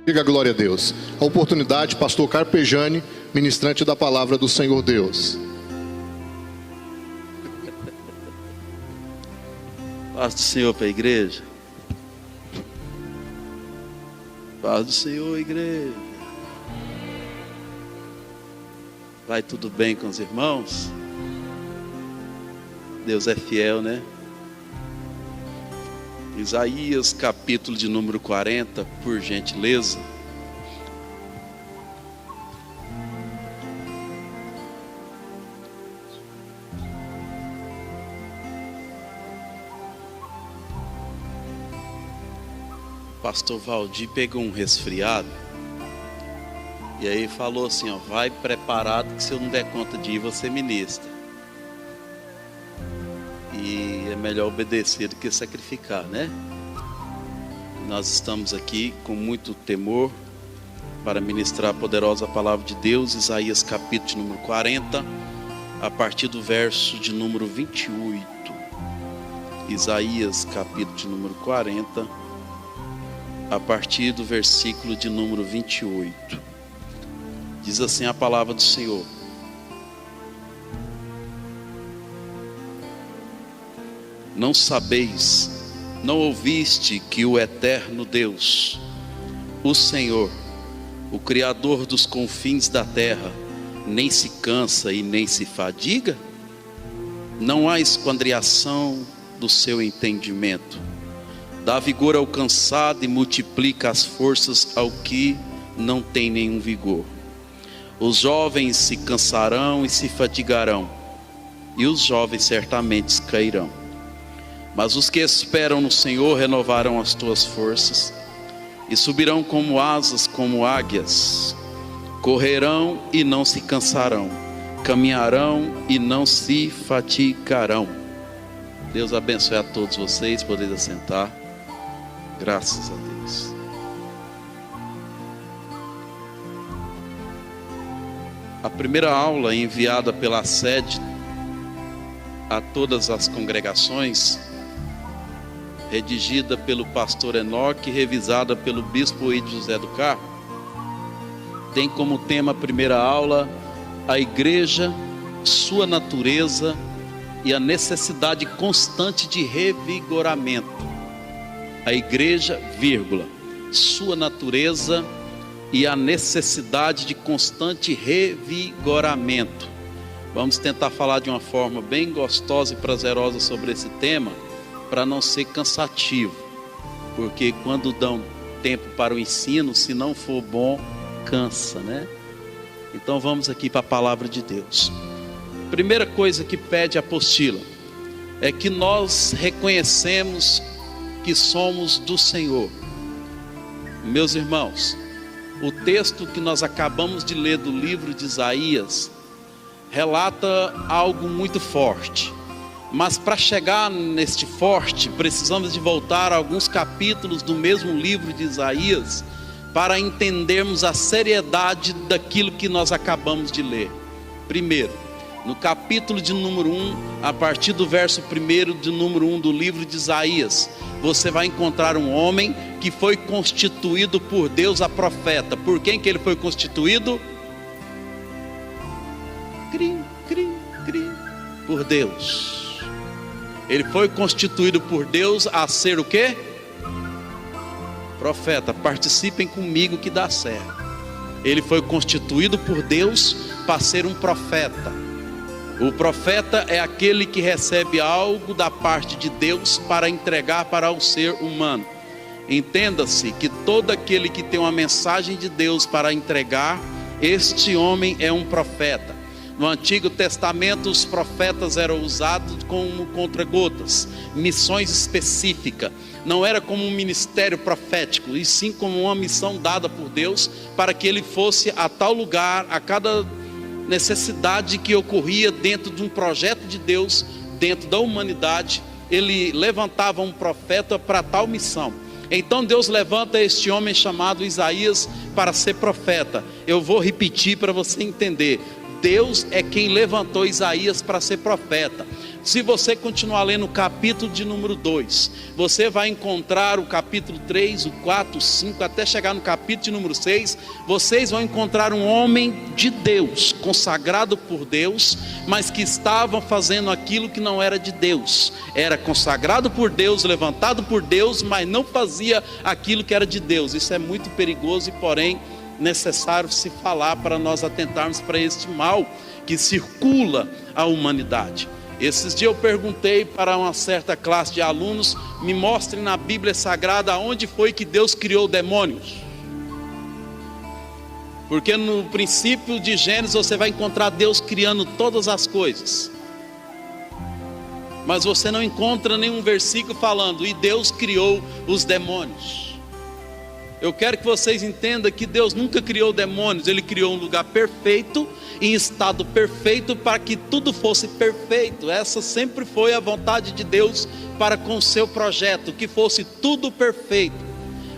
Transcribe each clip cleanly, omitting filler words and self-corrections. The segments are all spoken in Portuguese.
Diga glória a Deus. A oportunidade, pastor Carpejani, ministrante da palavra do Senhor Deus. Paz do Senhor para a igreja. Paz do Senhor, igreja. Vai tudo bem com os irmãos? Deus é fiel, né? Isaías, capítulo de número 40, por gentileza. Pastor Valdir pegou um resfriado e aí falou assim, ó, vai preparado que se eu não der conta de ir, você ministra. E é melhor obedecer do que sacrificar, né? Nós estamos aqui com muito temor para ministrar a poderosa palavra de Deus. Isaías capítulo de número 40, a partir do verso de número 28. Isaías capítulo de número 40, a partir do versículo de número 28. Diz assim a palavra do Senhor: não sabeis, não ouviste que o eterno Deus, o Senhor, o Criador dos confins da terra, nem se cansa e nem se fadiga? Não há esquadriação do seu entendimento. Dá vigor ao cansado e multiplica as forças ao que não tem nenhum vigor. Os jovens se cansarão e se fatigarão, e os jovens certamente cairão. Mas os que esperam no Senhor renovarão as tuas forças, e subirão como asas, como águias. Correrão e não se cansarão, caminharão e não se fatigarão. Deus abençoe a todos vocês, podeis assentar. Graças a Deus. A primeira aula enviada pela sede a todas as congregações, redigida pelo pastor Enoque e revisada pelo bispo Eide José do Carmo, tem como tema a primeira aula a igreja, sua natureza e a necessidade constante de revigoramento. A igreja, vírgula, sua natureza e a necessidade de constante revigoramento. Vamos tentar falar de uma forma bem gostosa e prazerosa sobre esse tema, para não ser cansativo, porque quando dão tempo para o ensino, se não for bom, cansa, né? Então vamos aqui para a palavra de Deus. Primeira coisa que pede a apostila é que nós reconhecemos que somos do Senhor. Meus irmãos, o texto que nós acabamos de ler do livro de Isaías relata algo muito forte. Mas para chegar neste forte, precisamos de voltar a alguns capítulos do mesmo livro de Isaías para entendermos a seriedade daquilo que nós acabamos de ler. Primeiro, no capítulo de número 1, a partir do verso 1 de número 1 do livro de Isaías, você vai encontrar um homem que foi constituído por Deus a profeta. Por quem que ele foi constituído? Por Deus. Ele foi constituído por Deus a ser o quê? Profeta. Participem comigo que dá certo. Ele foi constituído por Deus para ser um profeta. O profeta é aquele que recebe algo da parte de Deus para entregar para o ser humano. Entenda-se que todo aquele que tem uma mensagem de Deus para entregar, este homem é um profeta. No Antigo Testamento, os profetas eram usados como contra-gotas, missões específicas. Não era como um ministério profético, e sim como uma missão dada por Deus para que ele fosse a tal lugar, a cada necessidade que ocorria dentro de um projeto de Deus, dentro da humanidade, ele levantava um profeta para tal missão. Então Deus levanta este homem chamado Isaías para ser profeta. Eu vou repetir para você entender. Deus é quem levantou Isaías para ser profeta. Se você continuar lendo o capítulo de número 2, você vai encontrar o capítulo 3, o 4, o 5, até chegar no capítulo de número 6, vocês vão encontrar um homem de Deus, consagrado por Deus, mas que estava fazendo aquilo que não era de Deus. Era consagrado por Deus, levantado por Deus, mas não fazia aquilo que era de Deus. Isso é muito perigoso e, porém, necessário se falar para nós atentarmos para este mal que circula a humanidade. Esses dias eu perguntei para uma certa classe de alunos: me mostrem na Bíblia Sagrada onde foi que Deus criou demônios. Porque no princípio de Gênesis você vai encontrar Deus criando todas as coisas, mas você não encontra nenhum versículo falando: e Deus criou os demônios. Eu quero que vocês entendam que Deus nunca criou demônios. Ele criou um lugar perfeito, em estado perfeito, para que tudo fosse perfeito. Essa sempre foi a vontade de Deus para com o seu projeto, que fosse tudo perfeito.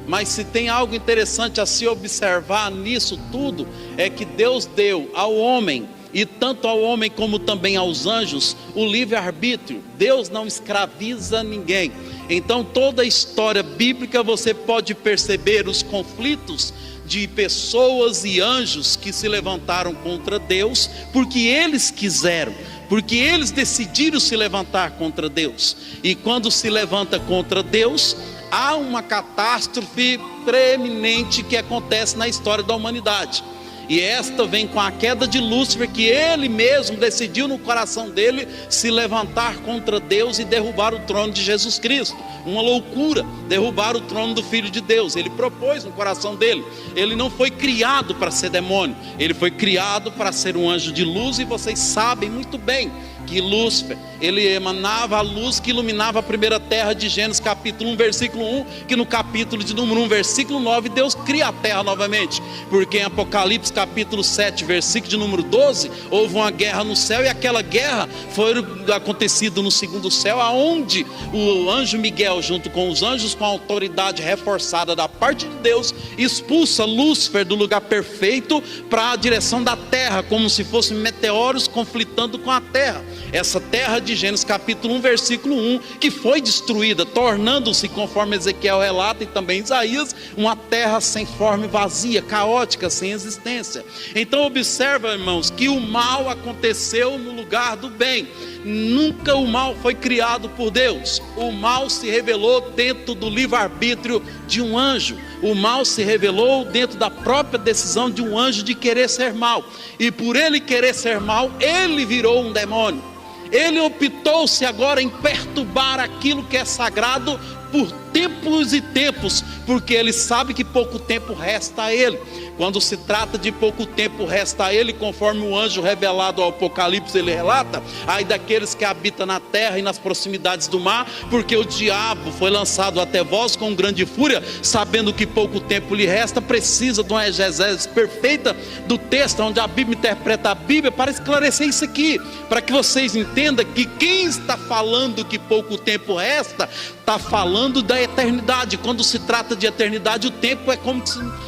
Mas se tem algo interessante a se observar nisso tudo, é que Deus deu ao homem, e tanto ao homem como também aos anjos, o livre-arbítrio. Deus não escraviza ninguém. Então toda a história bíblica você pode perceber os conflitos de pessoas e anjos que se levantaram contra Deus, porque eles quiseram, porque eles decidiram se levantar contra Deus. E quando se levanta contra Deus, há uma catástrofe preeminente que acontece na história da humanidade. E esta vem com a queda de Lúcifer, que ele mesmo decidiu no coração dele se levantar contra Deus e derrubar o trono de Jesus Cristo. Uma loucura, derrubar o trono do Filho de Deus. Ele propôs no coração dele. Ele não foi criado para ser demônio, ele foi criado para ser um anjo de luz. E vocês sabem muito bem que Lúcifer, ele emanava a luz que iluminava a primeira terra de Gênesis capítulo 1, versículo 1, que no capítulo de número 1, versículo 9, Deus cria a terra novamente, porque em Apocalipse capítulo 7, versículo de número 12, houve uma guerra no céu, e aquela guerra foi acontecida no segundo céu, aonde o anjo Miguel, junto com os anjos com a autoridade reforçada da parte de Deus, expulsa Lúcifer do lugar perfeito para a direção da terra, como se fossem meteoros conflitando com a terra. Essa terra de Gênesis capítulo 1, versículo 1, que foi destruída, tornando-se, conforme Ezequiel relata e também Isaías, uma terra sem forma e vazia, caótica, sem existência. Então observa, irmãos, que o mal aconteceu no lugar do bem. Nunca o mal foi criado por Deus. O mal se revelou dentro do livre-arbítrio de um anjo. O mal se revelou dentro da própria decisão de um anjo de querer ser mal. E por ele querer ser mal, ele virou um demônio. Ele optou-se agora em perturbar aquilo que é sagrado por tempos e tempos, porque ele sabe que pouco tempo resta a ele. Quando se trata de pouco tempo resta a ele, conforme o anjo revelado ao Apocalipse ele relata: ai daqueles que habitam na terra e nas proximidades do mar, porque o diabo foi lançado até vós com grande fúria, sabendo que pouco tempo lhe resta. Precisa de uma exegese perfeita do texto, onde a Bíblia interpreta a Bíblia, para esclarecer isso aqui, para que vocês entendam que quem está falando que pouco tempo resta, está falando da eternidade. Quando se trata de eternidade, o tempo é como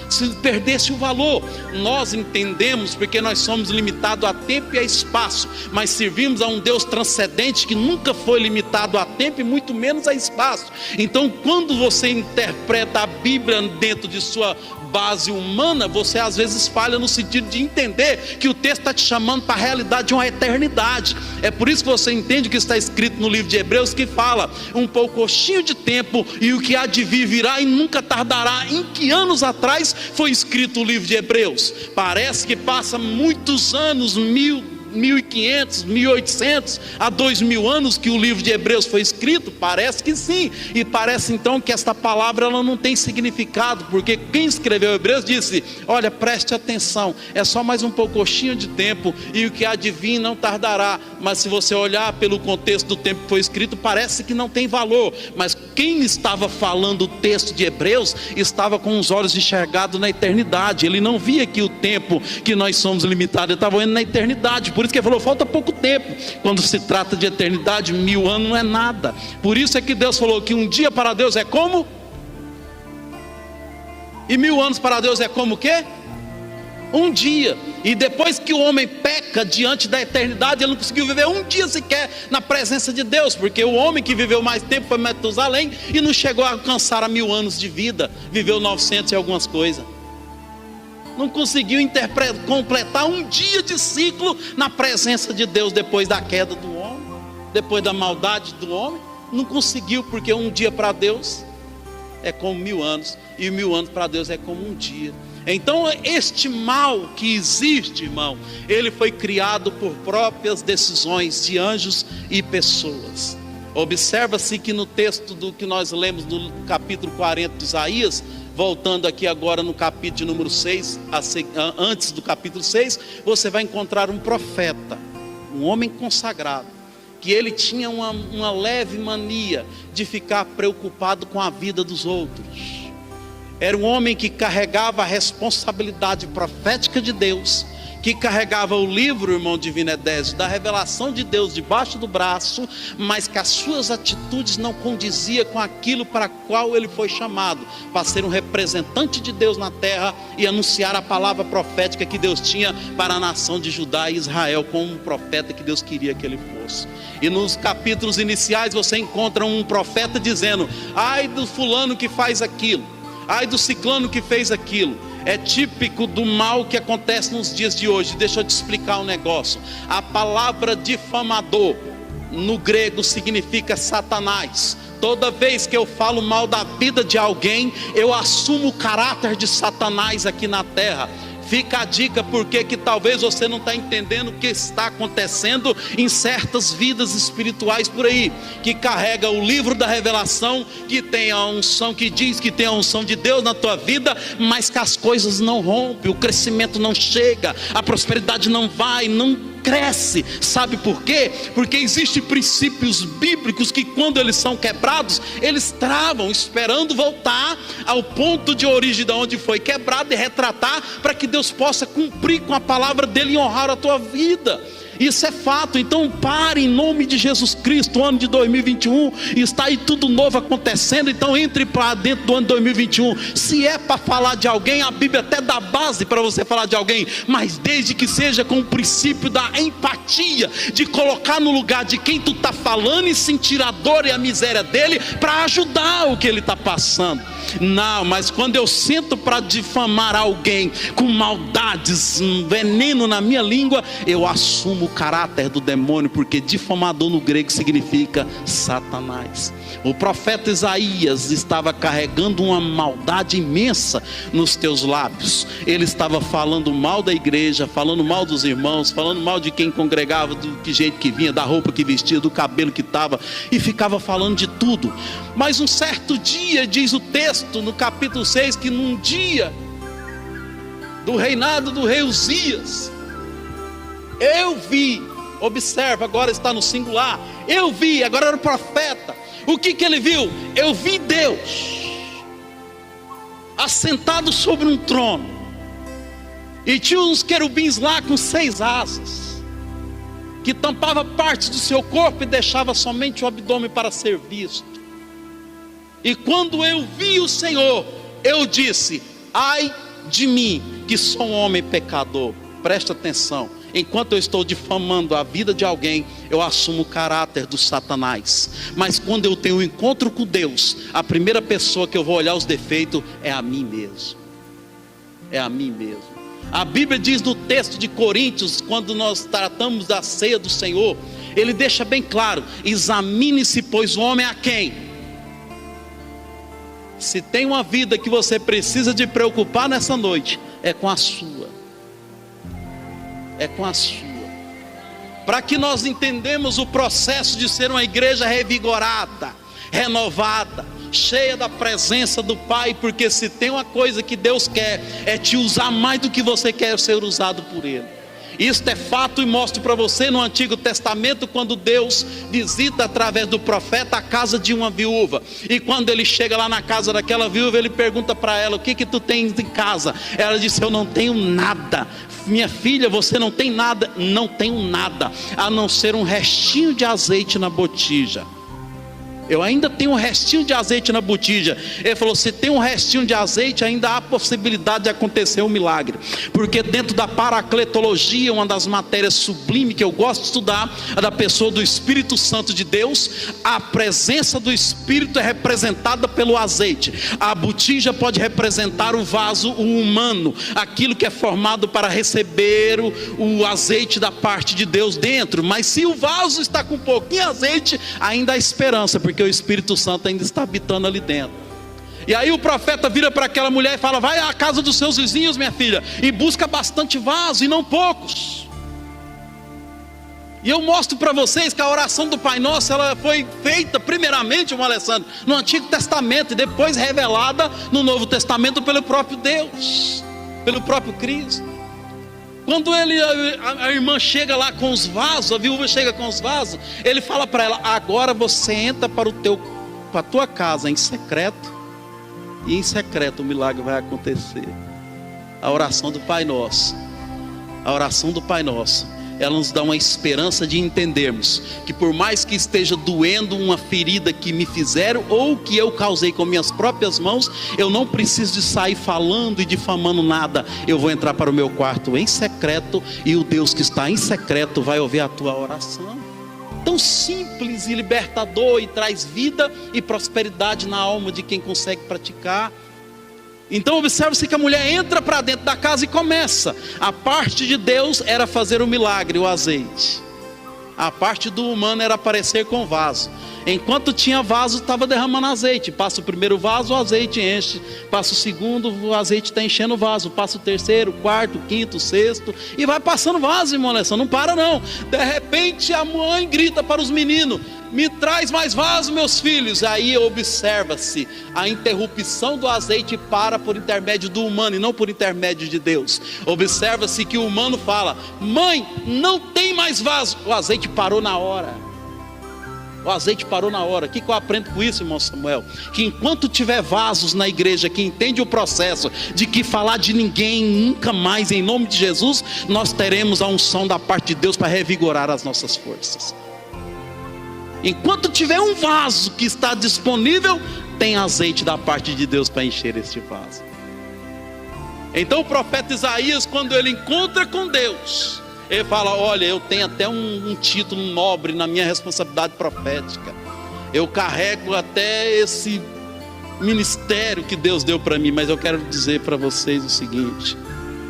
se perdesse o valor. Nós entendemos, porque nós somos limitados a tempo e a espaço, mas servimos a um Deus transcendente que nunca foi limitado a tempo e muito menos a espaço. Então quando você interpreta a Bíblia dentro de sua base humana, você às vezes falha no sentido de entender que o texto está te chamando para a realidade de uma eternidade. É por isso que você entende que está escrito no livro de Hebreus, que fala um pouquinho de tempo e o que há de vir virá e nunca tardará. Em que anos atrás foi escrito o livro de Hebreus? Parece que passa muitos anos, 1500, 1800 a 2000 anos que o livro de Hebreus foi escrito. Parece que sim, e parece então que esta palavra ela não tem significado, porque quem escreveu Hebreus disse: olha, preste atenção, é só mais um pouquinho de tempo e o que há de vir não tardará. Mas se você olhar pelo contexto do tempo que foi escrito, parece que não tem valor. Mas quem estava falando o texto de Hebreus estava com os olhos enxergados na eternidade. Ele não via que o tempo que nós somos limitados, ele estava vendo na eternidade. Por isso que ele falou: falta pouco tempo. Quando se trata de eternidade, 1000 anos não é nada. Por isso é que Deus falou que um dia para Deus é como? E 1000 anos para Deus é como o quê? Um dia. E depois que o homem peca, seca diante da eternidade. Ele não conseguiu viver um dia sequer na presença de Deus, porque o homem que viveu mais tempo foi Matusalém e não chegou a alcançar a 1000 anos de vida, viveu 900 e algumas coisas. Não conseguiu completar um dia de ciclo na presença de Deus depois da queda do homem, depois da maldade do homem. Não conseguiu, porque um dia para Deus é como 1000 anos, e 1000 anos para Deus é como um dia. Então este mal que existe, irmão, ele foi criado por próprias decisões de anjos e pessoas. Observa-se que no texto do que nós lemos no capítulo 40 de Isaías, voltando aqui agora no capítulo de número 6, antes do capítulo 6, você vai encontrar um profeta, um homem consagrado, que ele tinha uma leve mania de ficar preocupado com a vida dos outros. Era um homem que carregava a responsabilidade profética de Deus, que carregava o livro, irmão Divino Edésio, da revelação de Deus debaixo do braço, mas que as suas atitudes não condiziam com aquilo para qual ele foi chamado, para ser um representante de Deus na terra e anunciar a palavra profética que Deus tinha para a nação de Judá e Israel, como um profeta que Deus queria que ele fosse. E nos capítulos iniciais você encontra um profeta dizendo: ai do fulano que faz aquilo, ai do ciclano que fez aquilo. É típico do mal que acontece nos dias de hoje. Deixa eu te explicar um negócio. A palavra difamador no grego significa Satanás. Toda vez que eu falo mal da vida de alguém, eu assumo o caráter de Satanás aqui na terra. Fica a dica, porque que talvez você não está entendendo o que está acontecendo em certas vidas espirituais por aí, que carrega o livro da revelação, que tem a unção, que diz que tem a unção de Deus na tua vida, mas que as coisas não rompem, o crescimento não chega, a prosperidade não vai, não cresce. Sabe por quê? Porque existem princípios bíblicos que, quando eles são quebrados, eles travam, esperando voltar ao ponto de origem de onde foi quebrado e retratar, para que Deus possa cumprir com a palavra dele e honrar a tua vida. Isso é fato. Então pare em nome de Jesus Cristo. O ano de 2021 está aí tudo novo acontecendo. Então entre para dentro do ano de 2021. Se é para falar de alguém, a Bíblia até dá base para você falar de alguém, mas desde que seja com o princípio da empatia, de colocar no lugar de quem tu está falando e sentir a dor e a miséria dele, para ajudar o que ele está passando. Não, mas quando eu sento para difamar alguém com maldades, um veneno na minha língua, eu assumo o caráter do demônio, porque difamador no grego significa Satanás. O profeta Isaías estava carregando uma maldade imensa nos teus lábios. Ele estava falando mal da igreja, falando mal dos irmãos, falando mal de quem congregava, do que jeito que vinha, da roupa que vestia, do cabelo que estava, e ficava falando de tudo. Mas um certo dia, diz o texto no capítulo 6, que num dia do reinado do rei Uzias, eu vi, observa, agora está no singular, eu vi, agora era o profeta. O que ele viu? Eu vi Deus assentado sobre um trono, e tinha uns querubins lá com 6 asas, que tampava parte do seu corpo e deixava somente o abdômen para ser visto. E quando eu vi o Senhor, eu disse: ai de mim, que sou um homem pecador. Presta atenção. Enquanto eu estou difamando a vida de alguém, eu assumo o caráter do Satanás. Mas quando eu tenho um encontro com Deus, a primeira pessoa que eu vou olhar os defeitos é a mim mesmo. É a mim mesmo. A Bíblia diz no texto de Coríntios, quando nós tratamos da ceia do Senhor, ele deixa bem claro: examine-se, pois, o homem a quem? Se tem uma vida que você precisa de preocupar nessa noite, é com a sua. É com a sua. Para que nós entendamos o processo de ser uma igreja revigorada, renovada, cheia da presença do Pai, porque se tem uma coisa que Deus quer, é te usar mais do que você quer ser usado por Ele. Isto é fato, e mostro para você no Antigo Testamento, quando Deus visita através do profeta a casa de uma viúva, e quando ele chega lá na casa daquela viúva, ele pergunta para ela: o que tu tens em casa? Ela disse: eu não tenho nada. Minha filha, você não tem nada? Não tenho nada, a não ser um restinho de azeite na botija. Eu ainda tenho um restinho de azeite na botija. Ele falou, se tem um restinho de azeite, ainda há possibilidade de acontecer um milagre. Porque dentro da paracletologia, uma das matérias sublimes que eu gosto de estudar, a da pessoa do Espírito Santo de Deus, a presença do Espírito é representada pelo azeite. A botija pode representar o vaso, o humano, aquilo que é formado para receber o azeite da parte de Deus dentro. Mas se o vaso está com um pouquinho de azeite, ainda há esperança, porque o Espírito Santo ainda está habitando ali dentro. E aí o profeta vira para aquela mulher e fala, vai à casa dos seus vizinhos, minha filha, e busca bastante vaso e não poucos. E eu mostro para vocês que a oração do Pai Nosso, ela foi feita primeiramente, irmão Alessandro, no Antigo Testamento e depois revelada no Novo Testamento pelo próprio Deus, pelo próprio Cristo. Quando a irmã chega lá com os vasos, a viúva chega com os vasos, ele fala para ela, agora você entra para a tua casa em secreto, e em secreto o milagre vai acontecer. A oração do Pai Nosso, a oração do Pai Nosso, ela nos dá uma esperança de entendermos que por mais que esteja doendo uma ferida que me fizeram ou que eu causei com minhas próprias mãos, eu não preciso de sair falando e difamando nada. Eu vou entrar para o meu quarto em secreto e o Deus que está em secreto vai ouvir a tua oração. Tão simples e libertador, e traz vida e prosperidade na alma de quem consegue praticar. Então observe-se que a mulher entra para dentro da casa e começa. A parte de Deus era fazer o milagre, o azeite. A parte do humano era aparecer com vaso. Enquanto tinha vaso, estava derramando azeite. Passa o primeiro vaso, o azeite enche. Passa o segundo, o azeite está enchendo o vaso. Passa o terceiro, quarto, quinto, sexto. E vai passando vaso, irmão Alessandro. Não para não. De repente a mãe grita para os meninos, me traz mais vaso, meus filhos. Aí observa-se a interrupção do azeite para por intermédio do humano e não por intermédio de Deus. Observa-se que o humano fala, mãe, não tem mais vaso. O azeite parou na hora. O azeite parou na hora. O que eu aprendo com isso, irmão Samuel? Que enquanto tiver vasos na igreja que entende o processo de que falar de ninguém nunca mais em nome de Jesus, nós teremos a unção da parte de Deus para revigorar as nossas forças. Enquanto tiver um vaso que está disponível, tem azeite da parte de Deus para encher este vaso. Então o profeta Isaías, quando ele encontra com Deus, ele fala, olha, eu tenho até um título nobre na minha responsabilidade profética. Eu carrego até esse ministério que Deus deu para mim. Mas eu quero dizer para vocês o seguinte,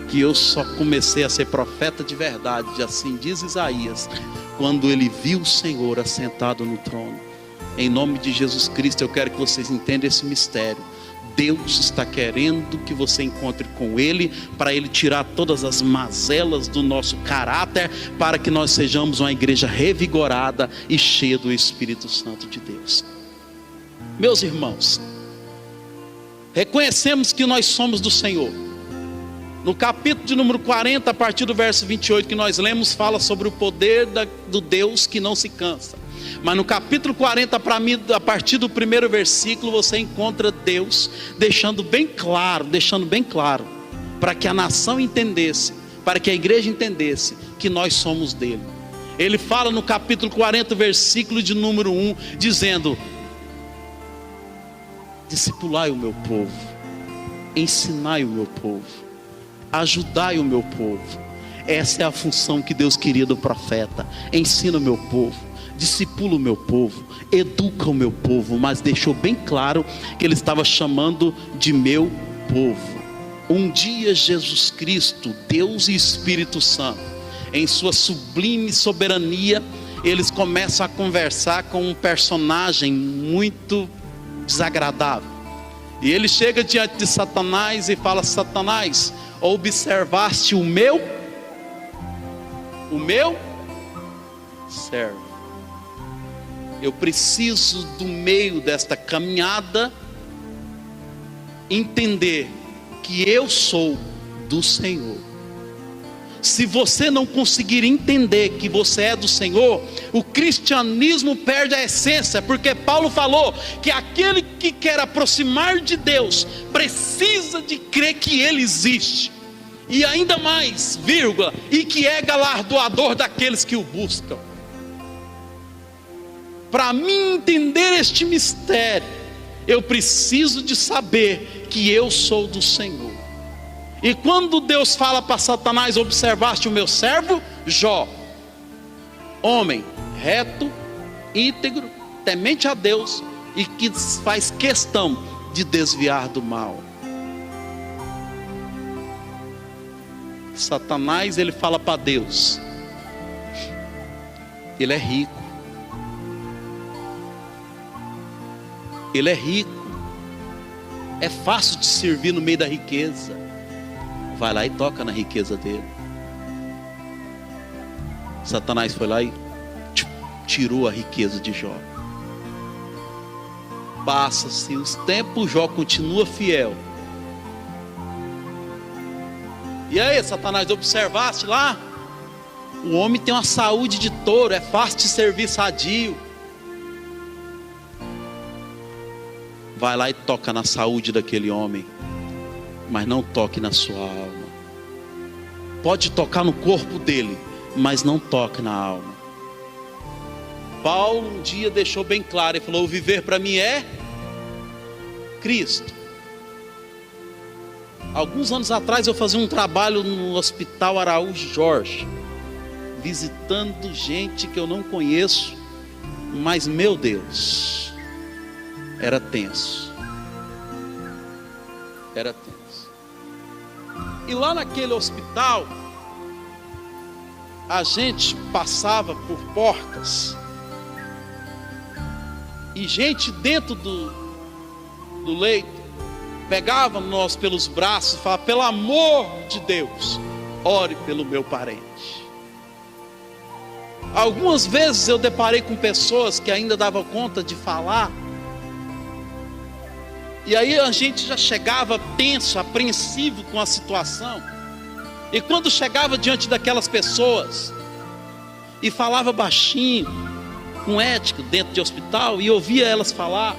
que eu só comecei a ser profeta de verdade, assim diz Isaías, quando ele viu o Senhor assentado no trono. Em nome de Jesus Cristo, eu quero que vocês entendam esse mistério. Deus está querendo que você encontre com Ele, para Ele tirar todas as mazelas do nosso caráter, para que nós sejamos uma igreja revigorada e cheia do Espírito Santo de Deus. Meus irmãos, reconhecemos que nós somos do Senhor. No capítulo de número 40, a partir do verso 28 que nós lemos, fala sobre o poder do Deus que não se cansa. Mas no capítulo 40, para mim, a partir do primeiro versículo, você encontra Deus deixando bem claro, para que a nação entendesse, para que a igreja entendesse que nós somos dele. Ele fala no capítulo 40, versículo de número 1, dizendo, discipulai o meu povo, ensinai o meu povo, ajudai o meu povo. Essa é a função que Deus queria do profeta. Ensina o meu povo, discipula o meu povo, educa o meu povo. Mas deixou bem claro que ele estava chamando de meu povo. Um dia Jesus Cristo, Deus e Espírito Santo, em sua sublime soberania, eles começam a conversar com um personagem muito desagradável. E ele chega diante de Satanás e fala, Satanás, observaste o meu servo. Eu preciso do meio desta caminhada entender que eu sou do Senhor. Se você não conseguir entender que você é do Senhor, o cristianismo perde a essência, porque Paulo falou que aquele que quer aproximar de Deus precisa de crer que Ele existe, e ainda mais, e que é galardoador daqueles que o buscam. para mim entender este mistério, eu preciso de saber que eu sou do Senhor. E quando Deus fala para Satanás: observaste o meu servo Jó, homem reto, íntegro, temente a Deus e que faz questão de desviar do mal. Satanás, ele fala para Deus: ele é rico, ele é rico, é fácil de servir no meio da riqueza. Vai lá e toca na riqueza dele. Satanás foi lá e tirou a riqueza de Jó. Passa-se os tempos, Jó continua fiel. E aí, Satanás, observaste lá? O homem tem uma saúde de touro, é fácil de servir, sadio. Vai lá e toca na saúde daquele homem, mas não toque na sua alma. Pode tocar no corpo dele, mas não toque na alma. Paulo um dia deixou bem claro, ele falou: o viver para mim é Cristo. Alguns anos atrás eu fazia um trabalho no Hospital Araújo Jorge, visitando gente que eu não conheço, mas meu Deus, era tenso. Era tenso. E lá naquele hospital, a gente passava por portas, e gente dentro do leito pegava nós pelos braços e falava: pelo amor de Deus, ore pelo meu parente. Algumas vezes eu deparei com pessoas que ainda davam conta de falar, e aí a gente já chegava tenso, apreensivo com a situação. E quando chegava diante daquelas pessoas e falava baixinho, com ética, dentro de hospital, e ouvia elas falar,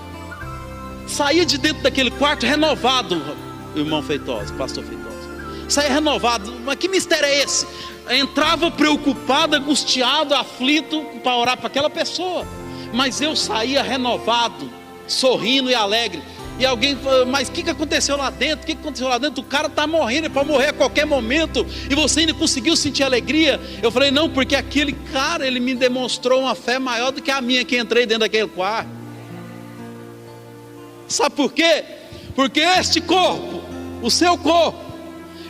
saía de dentro daquele quarto renovado, irmão Feitosa, pastor Feitosa. Saía renovado. Mas que mistério é esse? Entrava preocupado, angustiado, aflito para orar para aquela pessoa, mas eu saía renovado, sorrindo e alegre. E alguém falou: mas o que aconteceu lá dentro? O que aconteceu lá dentro? O cara está morrendo, ele pode morrer a qualquer momento, e você ainda conseguiu sentir alegria? Eu falei: não, porque aquele cara, ele me demonstrou uma fé maior do que a minha, que entrei dentro daquele quarto. Sabe por quê? Porque este corpo, o seu corpo,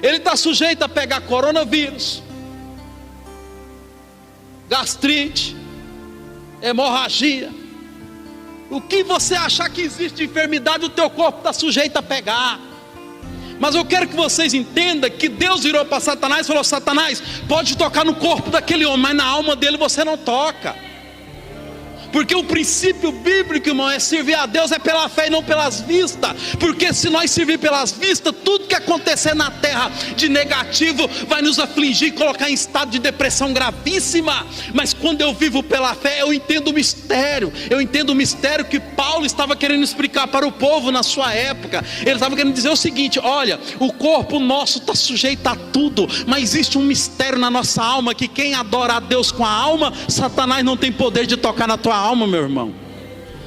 ele está sujeito a pegar coronavírus, gastrite, hemorragia. O que você achar que existe de enfermidade, o teu corpo está sujeito a pegar. Mas eu quero que vocês entendam que Deus virou para Satanás e falou: Satanás, pode tocar no corpo daquele homem, mas na alma dele você não toca. Porque o princípio bíblico, irmão, é servir a Deus é pela fé e não pelas vistas. Porque se nós servir pelas vistas, tudo que acontecer na terra de negativo vai nos afligir e colocar em estado de depressão gravíssima. Mas quando eu vivo pela fé, eu entendo o mistério. Eu entendo o mistério que Paulo estava querendo explicar para o povo na sua época. Ele estava querendo dizer o seguinte: olha, o corpo nosso está sujeito a tudo, mas existe um mistério na nossa alma, que quem adora a Deus com a alma, Satanás não tem poder de tocar na tua alma, meu irmão.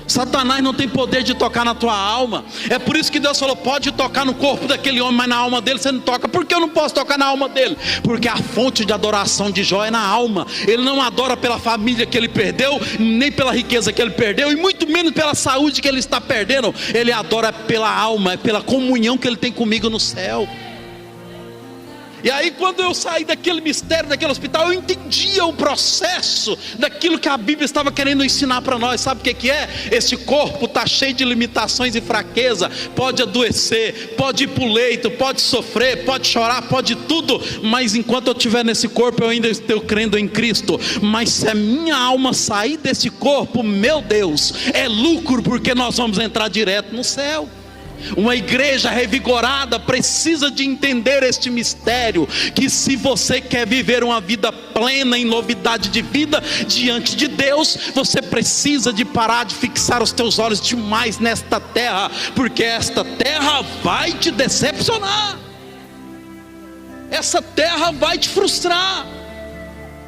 Satanás não tem poder de tocar na tua alma. É por isso que Deus falou: pode tocar no corpo daquele homem, mas na alma dele você não toca. Por que eu não posso tocar na alma dele? Porque a fonte de adoração de Jó é na alma. Ele não adora pela família que ele perdeu, nem pela riqueza que ele perdeu, e muito menos pela saúde que ele está perdendo. Ele adora pela alma, é pela comunhão que ele tem comigo no céu. E aí, quando eu saí daquele mistério, daquele hospital, eu entendia o processo daquilo que a Bíblia estava querendo ensinar para nós. Sabe o que é? Esse corpo está cheio de limitações e fraqueza, pode adoecer, pode ir para o leito, pode sofrer, pode chorar, pode tudo, mas enquanto eu estiver nesse corpo, eu ainda estou crendo em Cristo. Mas se a minha alma sair desse corpo, meu Deus, é lucro, porque nós vamos entrar direto no céu. Uma igreja revigorada precisa de entender este mistério, que se você quer viver uma vida plena em novidade de vida diante de Deus, você precisa de parar de fixar os teus olhos demais nesta terra, porque esta terra vai te decepcionar, essa terra vai te frustrar.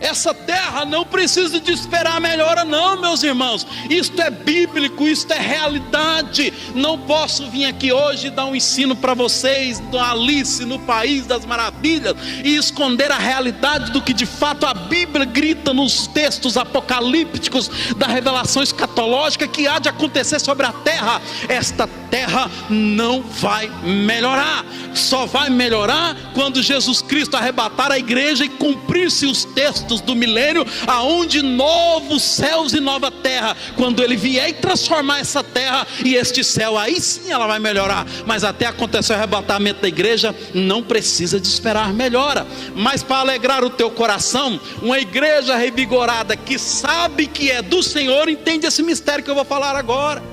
Essa terra não precisa de esperar a melhora não, meus irmãos. Isto é bíblico, isto é realidade. Não posso vir aqui hoje dar um ensino para vocês do Alice no País das Maravilhas e esconder a realidade do que de fato a Bíblia grita nos textos apocalípticos da revelação escatológica que há de acontecer sobre a terra. Esta terra não vai melhorar. Só vai melhorar quando Jesus Cristo arrebatar a igreja e cumprir-se os textos do milênio, aonde novos céus e nova terra, quando ele vier e transformar essa terra e este céu, aí sim ela vai melhorar. Mas até acontecer o arrebatamento da igreja, não precisa de esperar melhora. Mas para alegrar o teu coração, uma igreja revigorada que sabe que é do Senhor, entende esse mistério que eu vou falar agora.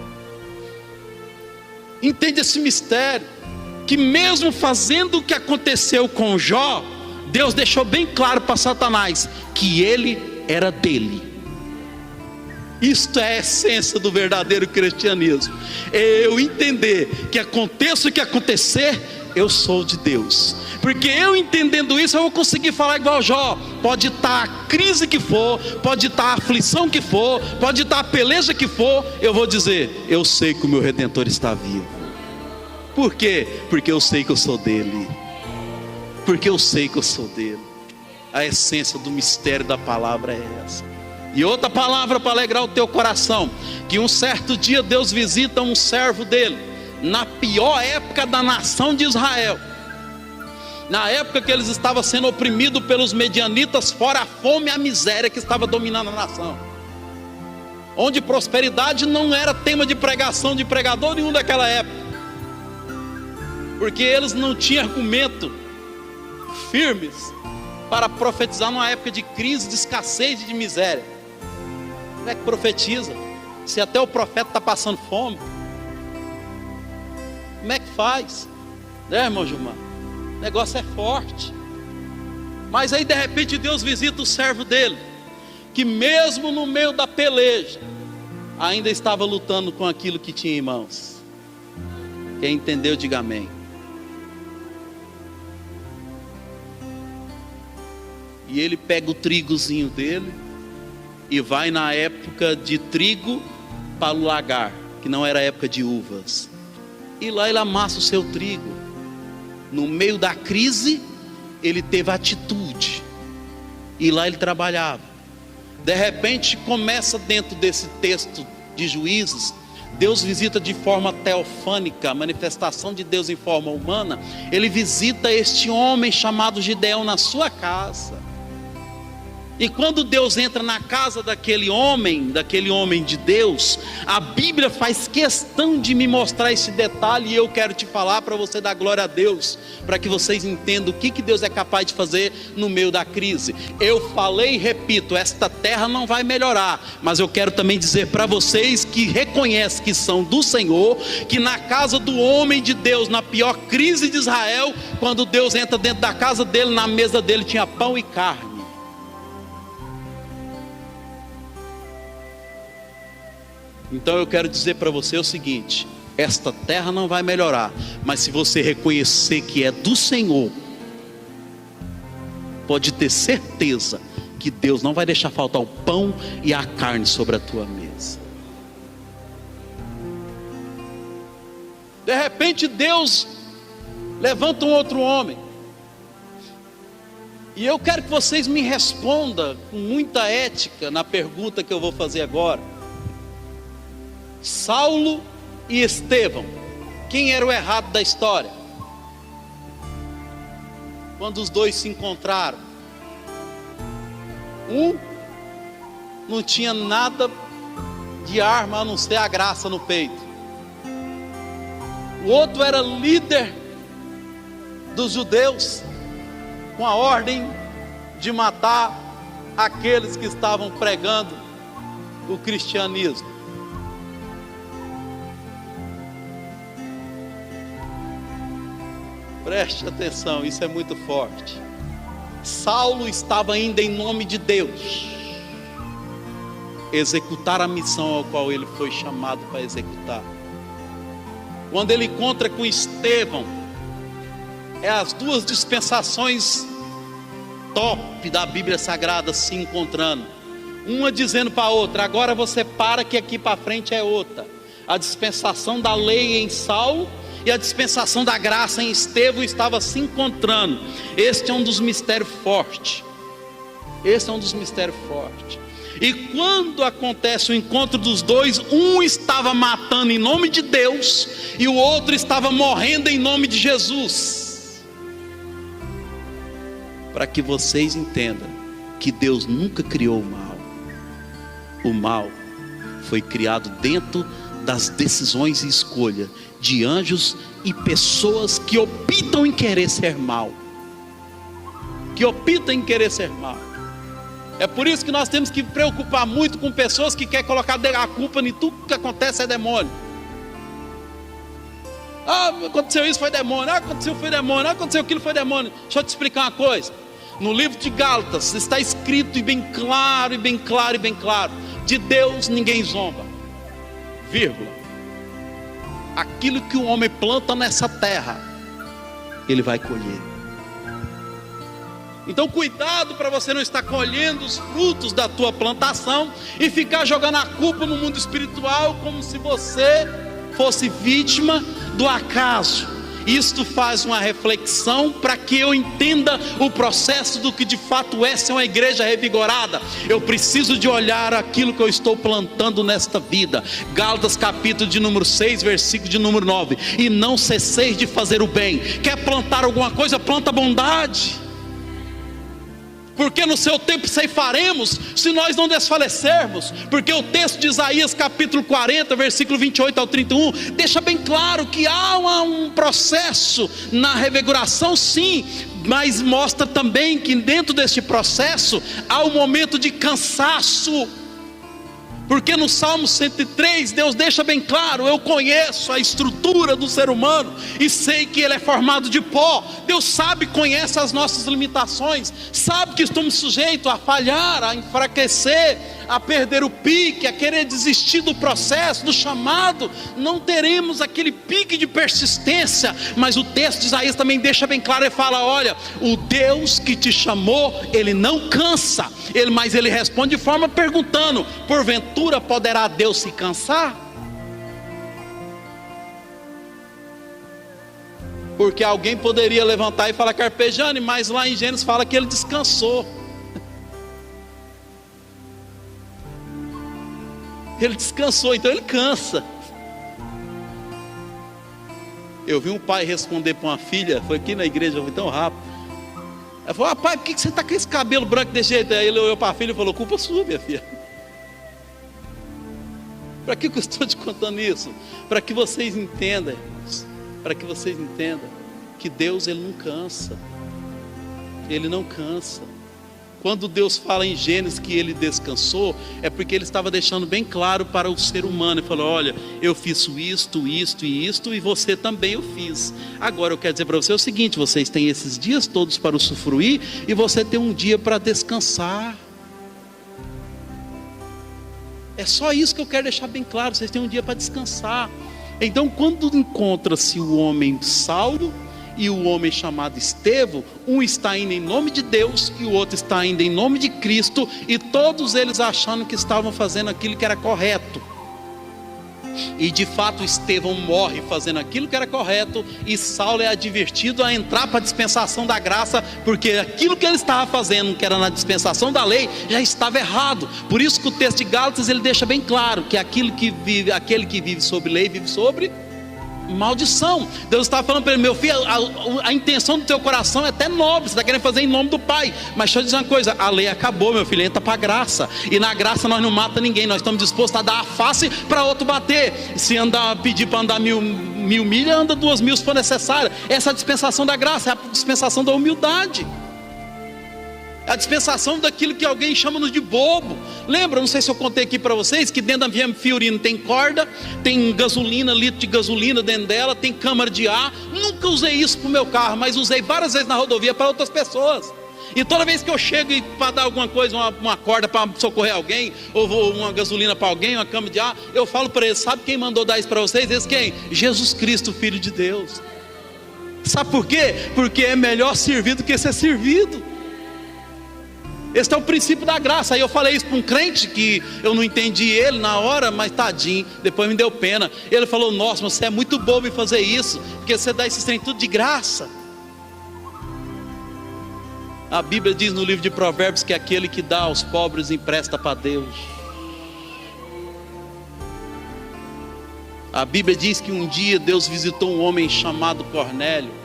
Entende esse mistério, que mesmo fazendo o que aconteceu com Jó, Deus deixou bem claro para Satanás que ele era dele. Isto é a essência do verdadeiro cristianismo. Eu entender que aconteça o que acontecer, eu sou de Deus. Porque eu entendendo isso, eu vou conseguir falar igual Jó. Pode estar a crise que for, pode estar a aflição que for, pode estar a peleja que for, eu vou dizer, eu sei que o meu Redentor está vivo. Por quê? Porque eu sei que eu sou dele. Porque eu sei que eu sou dele. A essência do mistério da palavra é essa. E outra palavra para alegrar o teu coração, que um certo dia Deus visita um servo dele, na pior época da nação de Israel, na época que eles estavam sendo oprimidos pelos medianitas, fora a fome e a miséria que estava dominando a nação, onde prosperidade não era tema de pregação de pregador nenhum daquela época, porque eles não tinham argumento firmes para profetizar numa época de crise, de escassez e de miséria. Como é que profetiza se até o profeta está passando fome? Como é que faz? Irmão Gilmar, o negócio é forte. Mas aí de repente Deus visita o servo dele, que mesmo no meio da peleja ainda estava lutando com aquilo que tinha em mãos. Quem entendeu, diga amém. E ele pega o trigozinho dele e vai na época de trigo para o lagar, que não era época de uvas. E lá ele amassa o seu trigo. No meio da crise, ele teve atitude. E lá ele trabalhava. De repente começa dentro desse texto de Juízes, Deus visita de forma teofânica, a manifestação de Deus em forma humana. Ele visita este homem chamado Gideão na sua casa. E quando Deus entra na casa daquele homem de Deus, a Bíblia faz questão de me mostrar esse detalhe, e eu quero te falar para você dar glória a Deus, para que vocês entendam o que Deus é capaz de fazer no meio da crise. Eu falei e repito, esta terra não vai melhorar, mas eu quero também dizer para vocês que reconhecem que são do Senhor, que na casa do homem de Deus, na pior crise de Israel, quando Deus entra dentro da casa dele, na mesa dele tinha pão e carne. Então eu quero dizer para você o seguinte: esta terra não vai melhorar, mas se você reconhecer que é do Senhor, pode ter certeza que Deus não vai deixar faltar o pão e a carne sobre a tua mesa. De repente Deus levanta um outro homem, e eu quero que vocês me respondam com muita ética na pergunta que eu vou fazer agora. Saulo e Estevão, quem era o errado da história? Quando os dois se encontraram, um não tinha nada de arma a não ser a graça no peito, o outro era líder dos judeus, com a ordem de matar aqueles que estavam pregando o cristianismo. Preste atenção, isso é muito forte. Saulo estava ainda em nome de Deus executar a missão ao qual ele foi chamado para executar. Quando ele encontra com Estevão, as duas dispensações top da Bíblia Sagrada se encontrando, uma dizendo para a outra: agora você para que aqui para frente é outra. A dispensação da lei em Saulo e a dispensação da graça em Estevão estava se encontrando. Este é um dos mistérios fortes. Esse é um dos mistérios fortes. E quando acontece o encontro dos dois, um estava matando em nome de Deus e o outro estava morrendo em nome de Jesus. Para que vocês entendam que Deus nunca criou o mal. O mal foi criado dentro das decisões e escolha de anjos e pessoas que optam em querer ser mal. Que optam em querer ser mal. É por isso que nós temos que preocupar muito com pessoas que querem colocar a culpa em tudo que acontece é demônio. Ah, aconteceu isso, foi demônio. Ah, aconteceu, foi demônio. Ah, aconteceu aquilo, foi demônio. Deixa eu te explicar uma coisa. No livro de Gálatas está escrito e bem claro, e bem claro, e bem claro: de Deus ninguém zomba, vírgula. Aquilo que o homem planta nessa terra, ele vai colher. Então cuidado para você não estar colhendo os frutos da tua plantação e ficar jogando a culpa no mundo espiritual como se você fosse vítima do acaso. Isto faz uma reflexão para que eu entenda o processo do que de fato é ser uma igreja revigorada. Eu preciso de olhar aquilo que eu estou plantando nesta vida. Gálatas capítulo de número 6, versículo de número 9: e não cesseis de fazer o bem. Quer plantar alguma coisa? Planta bondade. Porque no seu tempo ceifaremos, se nós não desfalecermos. Porque o texto de Isaías capítulo 40, versículo 28 ao 31, deixa bem claro que há um processo na revigoração, sim, mas mostra também que dentro deste processo há um momento de cansaço. Porque no Salmo 103, Deus deixa bem claro: eu conheço a estrutura do ser humano e sei que ele é formado de pó. Deus sabe, conhece as nossas limitações, sabe que estamos sujeitos a falhar, a enfraquecer, a perder o pique, a querer desistir do processo, do chamado. Não teremos aquele pique de persistência, mas o texto de Isaías também deixa bem claro, ele fala: olha, o Deus que te chamou, ele não cansa, mas ele responde de forma perguntando: porventura poderá Deus se cansar? Porque alguém poderia levantar e falar: Carpegiani, mas lá em Gênesis fala que ele descansou. Ele descansou, então ele cansa. Eu vi um pai responder para uma filha, foi aqui na igreja, foi tão rápido. Ela falou: pai, por que você está com esse cabelo branco desse jeito? Aí ele olhou para a filha e falou: culpa sua, minha filha. Para que eu estou te contando isso? Para que vocês entendam, irmãos, para que vocês entendam que Deus, ele não cansa. Ele não cansa. Quando Deus fala em Gênesis que ele descansou, é porque ele estava deixando bem claro para o ser humano. Ele falou: olha, eu fiz isto e você também eu fiz. Agora eu quero dizer para você o seguinte: vocês têm esses dias todos para usufruir e você tem um dia para descansar. É só isso que eu quero deixar bem claro: vocês têm um dia para descansar. Então quando encontra-se o homem Saulo e o homem chamado Estevão, um está indo em nome de Deus e o outro está indo em nome de Cristo, e todos eles achando que estavam fazendo aquilo que era correto. E de fato Estevão morre fazendo aquilo que era correto, e Saulo é advertido a entrar para a dispensação da graça, porque aquilo que ele estava fazendo, que era na dispensação da lei, já estava errado. Por isso que o texto de Gálatas ele deixa bem claro que aquele que vive sob lei vive sobre maldição. Deus estava falando para ele: meu filho, a intenção do teu coração é até nobre, você está querendo fazer em nome do Pai, mas deixa eu dizer uma coisa: a lei acabou, meu filho, entra para a graça, e na graça nós não mata ninguém, nós estamos dispostos a dar a face para outro bater. Se pedir para andar mil milhas, anda 2.000 se for necessário. Essa é a dispensação da graça, é a dispensação da humildade, a dispensação daquilo que alguém chama de bobo. Lembra, não sei se eu contei aqui para vocês, que dentro da VM Fiorino tem corda, tem gasolina, litro de gasolina dentro dela, tem câmara de ar. Nunca usei isso para o meu carro, mas usei várias vezes na rodovia para outras pessoas. E toda vez que eu chego para dar alguma coisa, uma corda para socorrer alguém, ou uma gasolina para alguém, uma câmara de ar, eu falo para eles: sabe quem mandou dar isso para vocês? Esse quem? Jesus Cristo, Filho de Deus. Sabe por quê? Porque é melhor servir do que ser servido. Esse é o princípio da graça. Aí eu falei isso para um crente que eu não entendi ele na hora, mas tadinho, depois me deu pena. Ele falou: nossa, mas você é muito bobo em fazer isso, porque você dá esses trem tudo de graça. A Bíblia diz no livro de Provérbios que aquele que dá aos pobres empresta para Deus. A Bíblia diz que um dia Deus visitou um homem chamado Cornélio.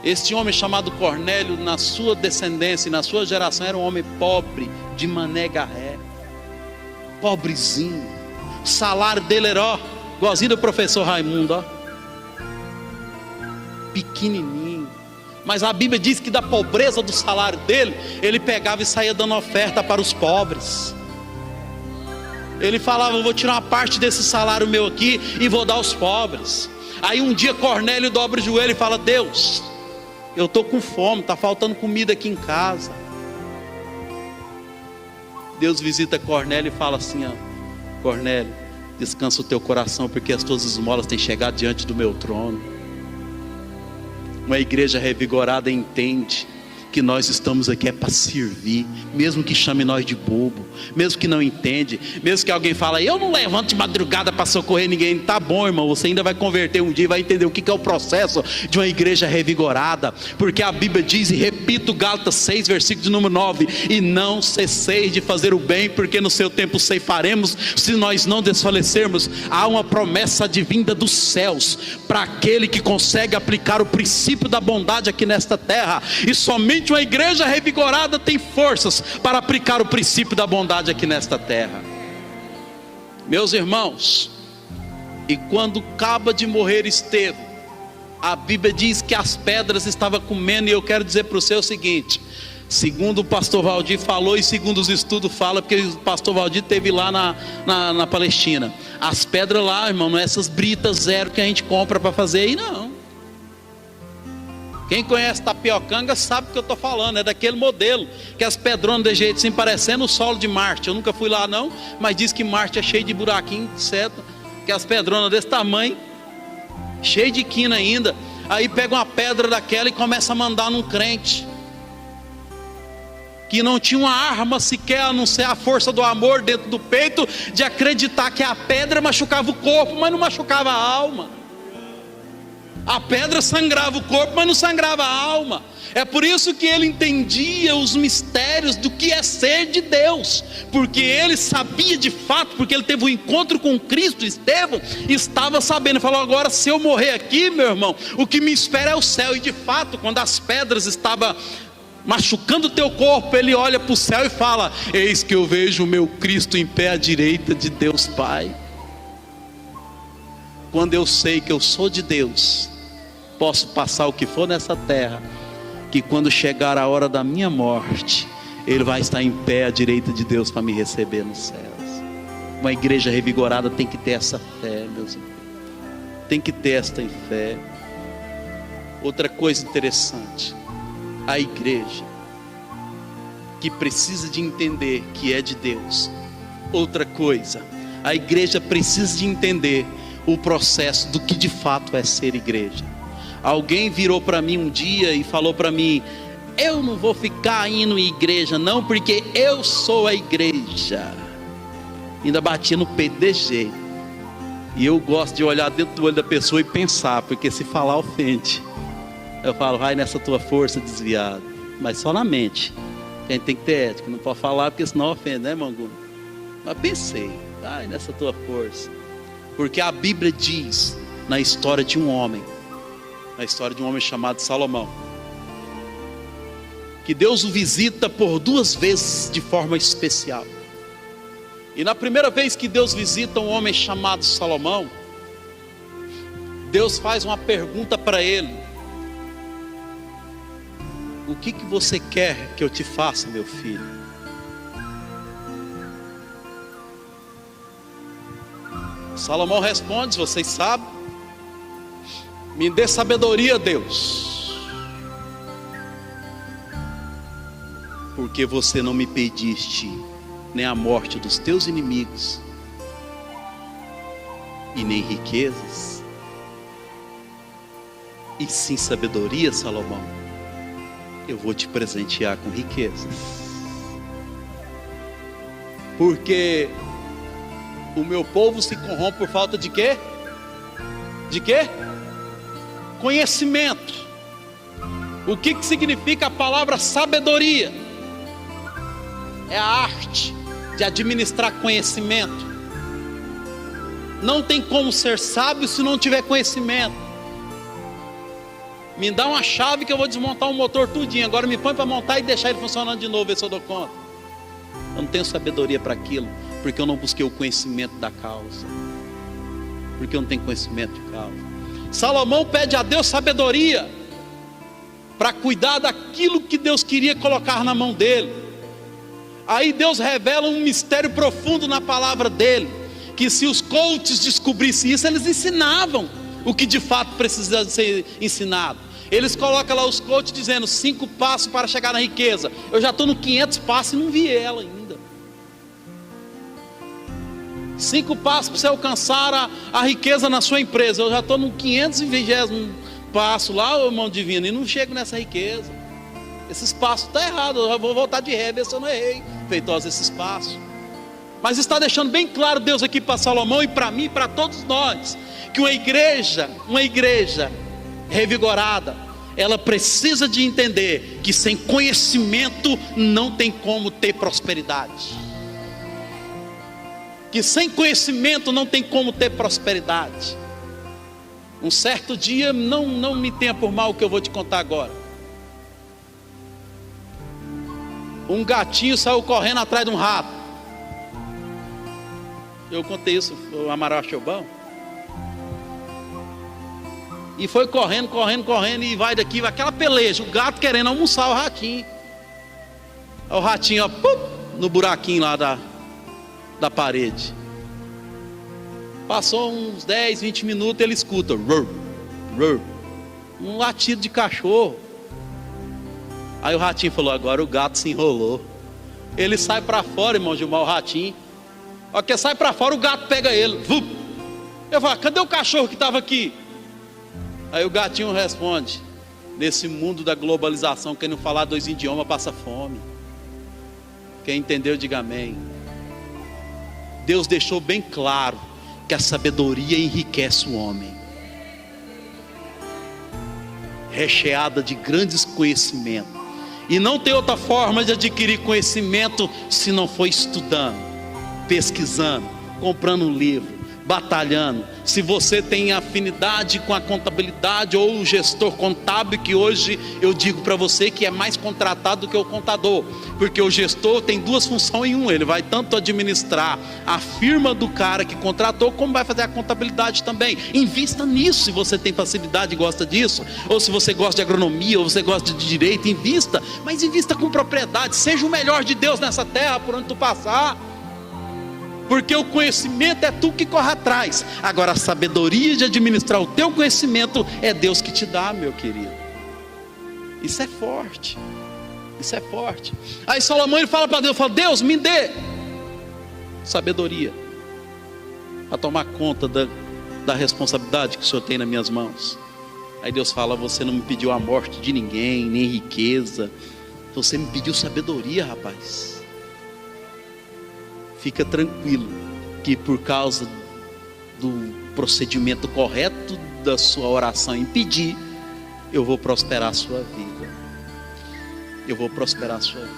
Este homem chamado Cornélio, na sua descendência e na sua geração, era um homem pobre, de Mané Garré, pobrezinho. O salário dele era, ó, igualzinho do professor Raimundo, ó, pequenininho. Mas a Bíblia diz que da pobreza do salário dele, ele pegava e saía dando oferta para os pobres. Ele falava: eu vou tirar uma parte desse salário meu aqui e vou dar aos pobres. Aí um dia Cornélio dobra o joelho e fala: Deus, eu estou com fome, está faltando comida aqui em casa. Deus visita Cornélio e fala assim: ó, Cornélio, descansa o teu coração, porque as tuas esmolas têm chegado diante do meu trono. Uma igreja revigorada entende que nós estamos aqui é para servir, mesmo que chame nós de bobo, mesmo que não entende, mesmo que alguém fale: eu não levanto de madrugada para socorrer ninguém. Tá bom, irmão, você ainda vai converter um dia e vai entender o que é o processo de uma igreja revigorada, porque a Bíblia diz, e repito, Gálatas 6, versículo de número 9: e não cesseis de fazer o bem, porque no seu tempo ceifaremos, se nós não desfalecermos. Há uma promessa advinda dos céus para aquele que consegue aplicar o princípio da bondade aqui nesta terra, e somente uma igreja revigorada tem forças para aplicar o princípio da bondade aqui nesta terra. Meus irmãos, e quando acaba de morrer Estevão, a Bíblia diz que as pedras estavam comendo. E eu quero dizer para você o seguinte, segundo o pastor Valdir falou, e segundo os estudos fala, porque o pastor Valdir esteve lá na Palestina, as pedras lá, irmão, não é essas britas zero que a gente compra para fazer aí, não. Quem conhece Tapiocanga sabe o que eu estou falando. É daquele modelo, que as pedronas de jeito assim, parecendo o solo de Marte. Eu nunca fui lá não, mas diz que Marte é cheio de buraquinho, certo? Que as pedronas desse tamanho, cheio de quina ainda. Aí pega uma pedra daquela e começa a mandar num crente que não tinha uma arma sequer, a não ser a força do amor dentro do peito, de acreditar que a pedra machucava o corpo, mas não machucava a alma. A pedra sangrava o corpo, mas não sangrava a alma. É por isso que ele entendia os mistérios do que é ser de Deus, porque ele sabia de fato, porque ele teve um encontro com Cristo. Estevão estava sabendo, falou: agora se eu morrer aqui, meu irmão, o que me espera é o céu. E de fato, quando as pedras estavam machucando o teu corpo, ele olha para o céu e fala: eis que eu vejo o meu Cristo em pé à direita de Deus Pai. Quando eu sei que eu sou de Deus, posso passar o que for nessa terra, que quando chegar a hora da minha morte, Ele vai estar em pé à direita de Deus para me receber nos céus. Uma igreja revigorada tem que ter essa fé, meus irmãos. Tem que ter esta fé. Outra coisa interessante, a igreja que precisa de entender que é de Deus. Outra coisa, a igreja precisa de entender o processo do que de fato é ser igreja. Alguém virou para mim um dia e falou para mim: eu não vou ficar indo em igreja não, porque eu sou a igreja. Ainda batia no peito desse jeito. E eu gosto de olhar dentro do olho da pessoa e pensar, porque se falar ofende. Eu falo: vai nessa tua força, desviado. Mas só na mente. A gente tem que ter ética, não pode falar porque senão ofende, né, Mangu? Mas pensei: vai nessa tua força. Porque a Bíblia diz, na história de um homem, na história de um homem chamado Salomão, que Deus o visita por 2 vezes de forma especial. E na primeira vez que Deus visita um homem chamado Salomão, Deus faz uma pergunta para ele: o que você quer que eu te faça, meu filho? Salomão responde, vocês sabem: me dê sabedoria, Deus, porque você não me pediste nem a morte dos teus inimigos, e nem riquezas, e sim sabedoria, Salomão. eu vou te presentear com riquezas. Porque o meu povo se corrompe por falta de quê? De quê? Conhecimento. O que significa a palavra sabedoria? É a arte de administrar conhecimento. Não tem como ser sábio se não tiver conhecimento. Me dá uma chave que eu vou desmontar um motor tudinho. Agora me põe para montar e deixar ele funcionando de novo, ver se eu dou conta. Eu não tenho sabedoria para aquilo, porque eu não busquei o conhecimento da causa. Porque eu não tenho conhecimento de causa. Salomão pede a Deus sabedoria para cuidar daquilo que Deus queria colocar na mão dele. Aí Deus revela um mistério profundo na palavra dele, que se os coaches descobrissem isso, eles ensinavam o que de fato precisa ser ensinado. Eles colocam lá os coaches dizendo 5 passos para chegar na riqueza. Eu já estou no 500 passos e não vi ela ainda. 5 passos para você alcançar a riqueza na sua empresa. Eu já estou no 520º passo lá, ô irmão divino, e não chego nessa riqueza. Esses passos estão errados. Eu já vou voltar de ré, ver se eu não errei feitosa esses passos. Mas está deixando bem claro Deus aqui para Salomão e para mim e para todos nós, que uma igreja revigorada, ela precisa de entender que sem conhecimento não tem como ter prosperidade. Que sem conhecimento não tem como ter prosperidade. Um certo dia, não me tenha por mal o que eu vou te contar agora. Um gatinho saiu correndo atrás de um rato. Eu contei isso, o Amaral achou bom. E foi correndo, e vai daqui, vai aquela peleja, o gato querendo almoçar o ratinho. O ratinho, ó, pum, no buraquinho lá da parede. Passou uns 10, 20 minutos, ele escuta rur, rur, um latido de cachorro. Aí o ratinho falou, agora o gato se enrolou. Ele sai para fora, irmão Gilmar, o ratinho. Ó, que sai para fora, o gato pega ele. Eu falo, cadê o cachorro que estava aqui? Aí o gatinho responde, nesse mundo da globalização, quem não falar 2 idiomas passa fome. Quem entendeu, diga amém. Deus deixou bem claro que a sabedoria enriquece o homem, recheada de grandes conhecimentos. E não tem outra forma de adquirir conhecimento se não for estudando, pesquisando, comprando um livro, batalhando. Se você tem afinidade com a contabilidade ou o gestor contábil, que hoje eu digo para você que é mais contratado do que o contador, porque o gestor tem 2 funções em um. Ele vai tanto administrar a firma do cara que contratou, como vai fazer a contabilidade também. Invista nisso se você tem facilidade e gosta disso, ou se você gosta de agronomia, ou você gosta de direito, invista, mas invista com propriedade. Seja o melhor de Deus nessa terra por onde tu passar. Porque o conhecimento é tu que corre atrás. Agora a sabedoria de administrar o teu conhecimento é Deus que te dá, meu querido. Isso é forte. Isso é forte. Aí Salomão ele fala para Deus, fala, Deus me dê sabedoria para tomar conta da responsabilidade que o Senhor tem nas minhas mãos. Aí Deus fala, você não me pediu a morte de ninguém, nem riqueza. Você me pediu sabedoria, rapaz. Fica tranquilo, que por causa do procedimento correto da sua oração em pedir, eu vou prosperar a sua vida. Eu vou prosperar a sua vida.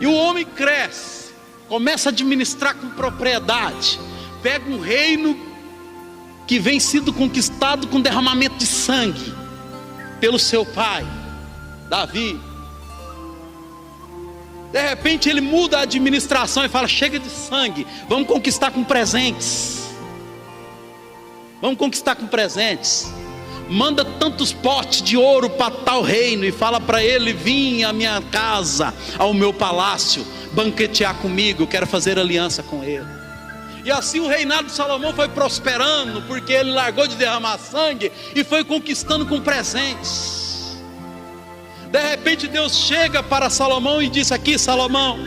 E o homem cresce, começa a administrar com propriedade, pega um reino que vem sido conquistado com derramamento de sangue pelo seu pai, Davi. De repente ele muda a administração e fala, chega de sangue, vamos conquistar com presentes. Vamos conquistar com presentes. Manda tantos potes de ouro para tal reino e fala para ele, vim à minha casa, ao meu palácio, banquetear comigo, eu quero fazer aliança com ele. E assim o reinado de Salomão foi prosperando, porque ele largou de derramar sangue e foi conquistando com presentes. De repente Deus chega para Salomão e diz aqui, Salomão,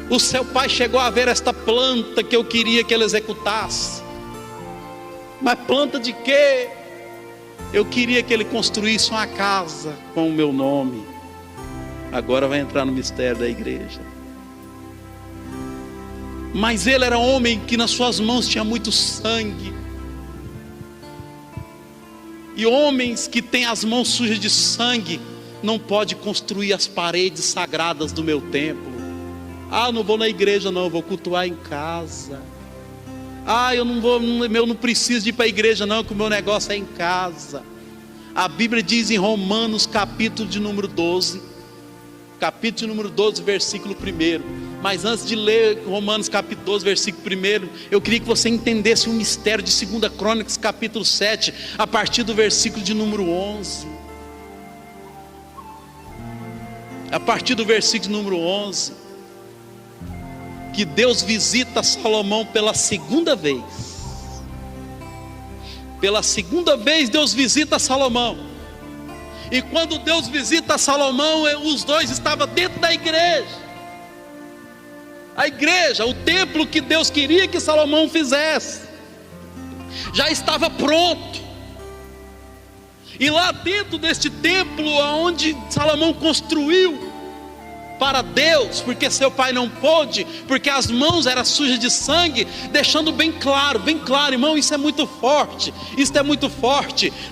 o seu pai chegou a ver esta planta que eu queria que ele executasse. Mas planta de quê? Eu queria que ele construísse uma casa com o meu nome. Agora vai entrar no mistério da igreja. Mas ele era homem que nas suas mãos tinha muito sangue. E homens que têm as mãos sujas de sangue não pode construir as paredes sagradas do meu templo. Ah, não vou na igreja não, eu vou cultuar em casa. Ah, eu não preciso de ir para a igreja não, que o meu negócio é em casa. A Bíblia diz em Romanos capítulo de número 12, versículo 1. Mas antes de ler Romanos capítulo 12, versículo 1, eu queria que você entendesse o mistério de 2 Crônicas capítulo 7, a partir do versículo de número 11. A partir do versículo número 11, que Deus visita Salomão pela segunda vez. Pela segunda vez Deus visita Salomão. E quando Deus visita Salomão, os dois estavam dentro da igreja. A igreja, o templo que Deus queria que Salomão fizesse, já estava pronto. E lá dentro deste templo, onde Salomão construiu para Deus, porque seu pai não pôde, porque as mãos eram sujas de sangue, deixando bem claro, irmão, isso é muito forte,